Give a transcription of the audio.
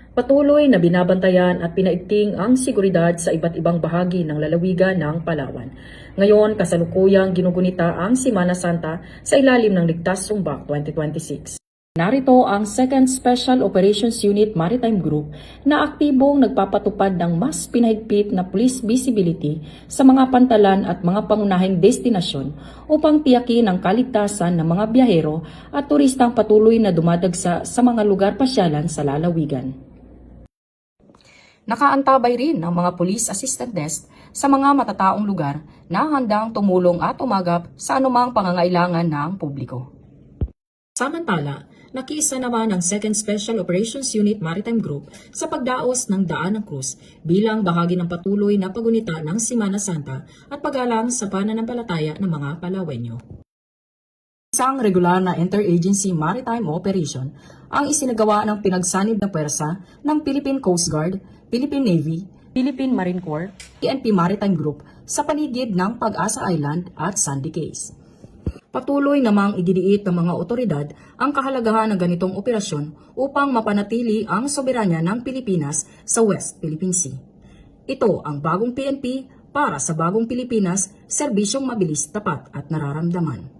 Patuloy na binabantayan at pinaigting ang seguridad sa iba't ibang bahagi ng lalawigan ng Palawan. Ngayon, kasalukuyang ginugunita ang Semana Santa sa ilalim ng Ligtas Sumbak 2026. Narito ang 2nd Special Operations Unit Maritime Group na aktibong nagpapatupad ng mas pinahigpit na police visibility sa mga pantalan at mga pangunahing destinasyon upang tiyakin ang kaligtasan ng mga biyahero at turistang patuloy na dumadagsa sa mga lugar pasyalan sa lalawigan. Nakaantabay rin ng mga police assistant desk sa mga matataong lugar na handang tumulong at umagap sa anumang pangangailangan ng publiko. Samantala, nakiisa naman ang 2nd Special Operations Unit Maritime Group sa pagdaos ng Daan ng Cruz bilang bahagi ng patuloy na pagunita ng Semana Santa at pag-alang sa pananampalataya ng mga Palawenyo. Isang regular na interagency maritime operation ang isinagawa ng pinagsanib na pwersa ng Philippine Coast Guard, Philippine Navy, Philippine Marine Corps, PNP Maritime Group sa paligid ng Pag-asa Island at Sandy Cays. Patuloy namang idiniit ng mga otoridad ang kahalagahan ng ganitong operasyon upang mapanatili ang soberanya ng Pilipinas sa West Philippine Sea. Ito ang bagong PNP para sa bagong Pilipinas, serbisyong mabilis, tapat at nararamdaman.